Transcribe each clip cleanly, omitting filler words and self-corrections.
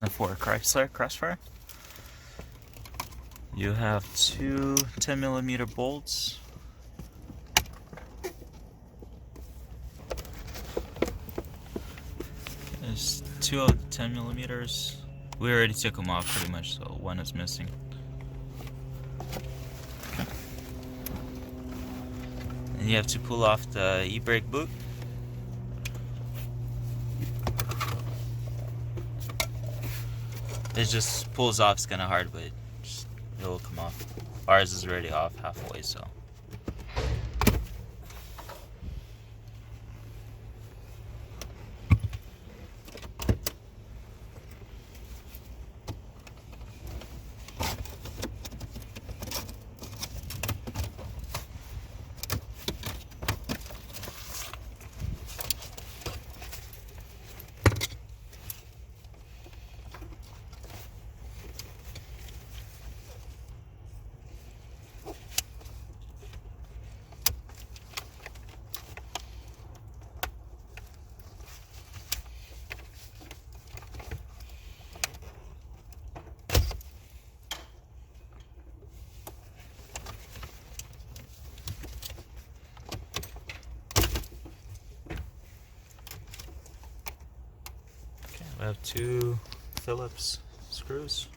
For Chrysler Crossfire, you have two 10mm bolts. There's two of 10mm. We already took them off pretty much, so one is missing. And you have to pull off the e-brake boot. It just pulls off, it's kind of hard, but it will come off. Ours is already off halfway, so. We have two Phillips screws.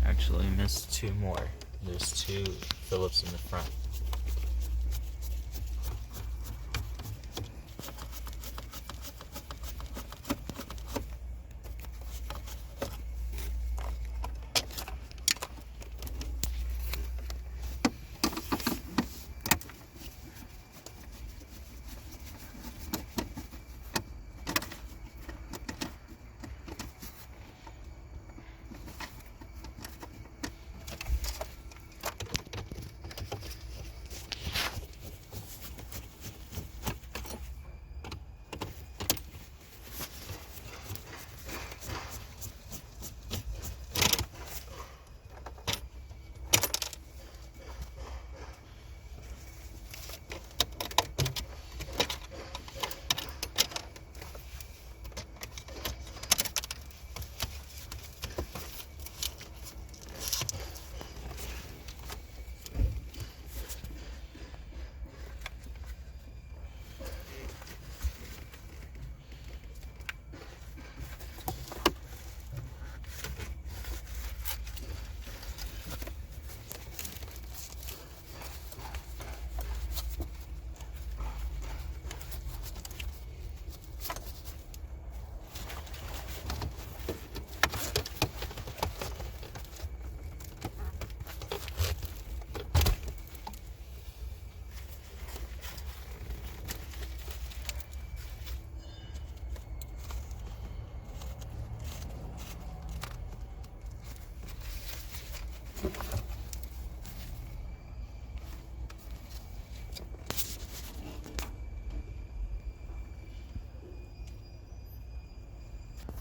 Actually, missed two more. There's two Phillips in the front.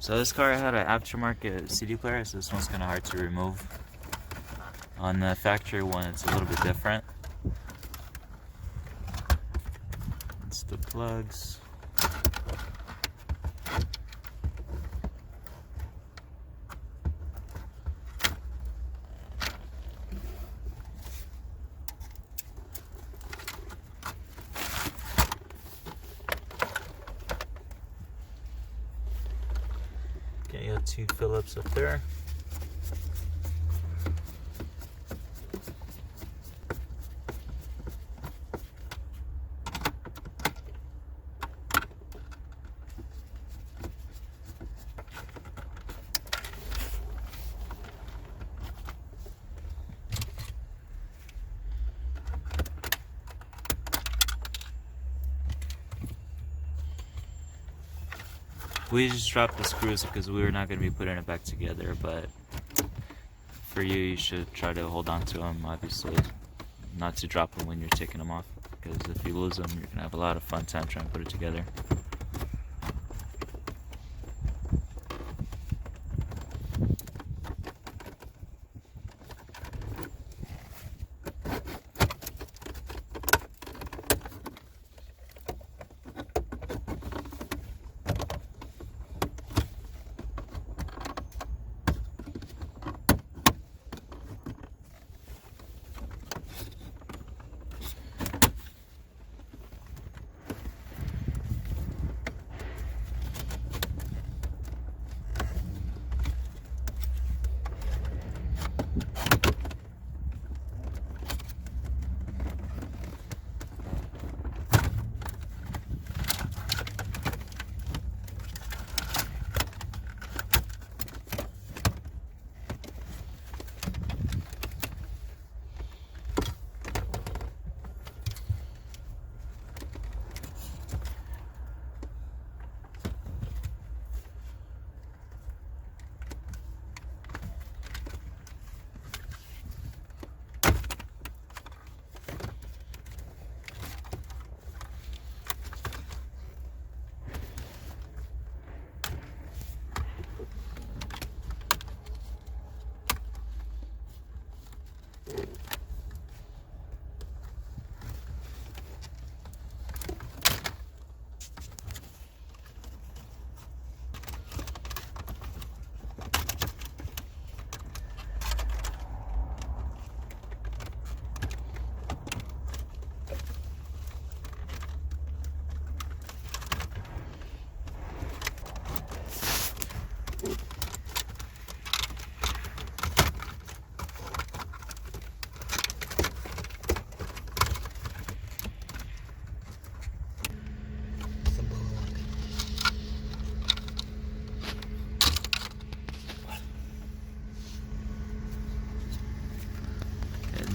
So this car had an aftermarket CD player, so this one's kind of hard to remove. On the factory one, it's a little bit different. It's the plugs. Okay, you have two Phillips up there. We just dropped the screws because we were not going to be putting it back together, but for you, you should try to hold on to them, obviously, not to drop them when you're taking them off, because if you lose them, you're going to have a lot of fun time trying to put it together.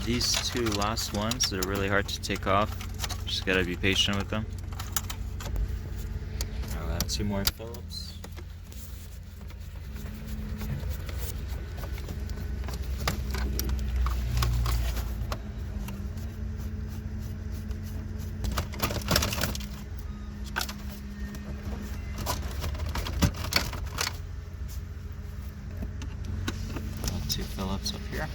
these two last ones, they're really hard to take off. Just gotta be patient with them. I'll add 2 more Phillips. Add 2 Phillips up here.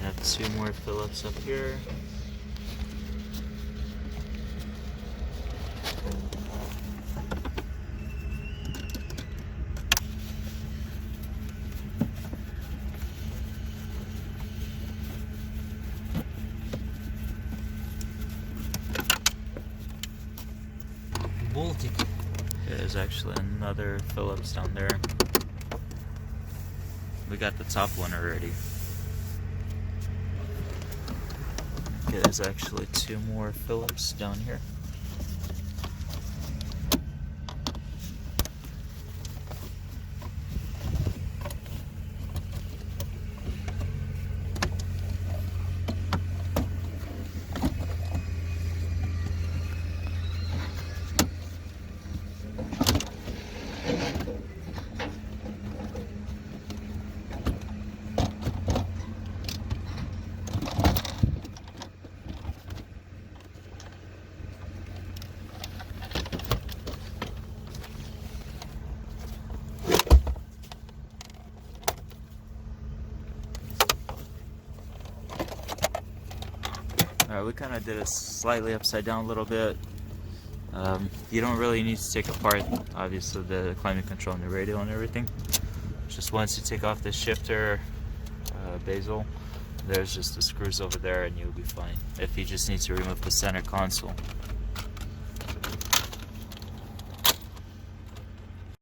Have 2 more Phillips up here. Baltic. There's actually another Phillips down there. We got the top one already. Okay, there's actually 2 more Phillips down here. Alright, we kind of did it slightly upside down a little bit. You don't really need to take apart, obviously, the climate control and the radio and everything. Just once you take off the shifter bezel, there's just the screws over there and you'll be fine. If you just need to remove the center console.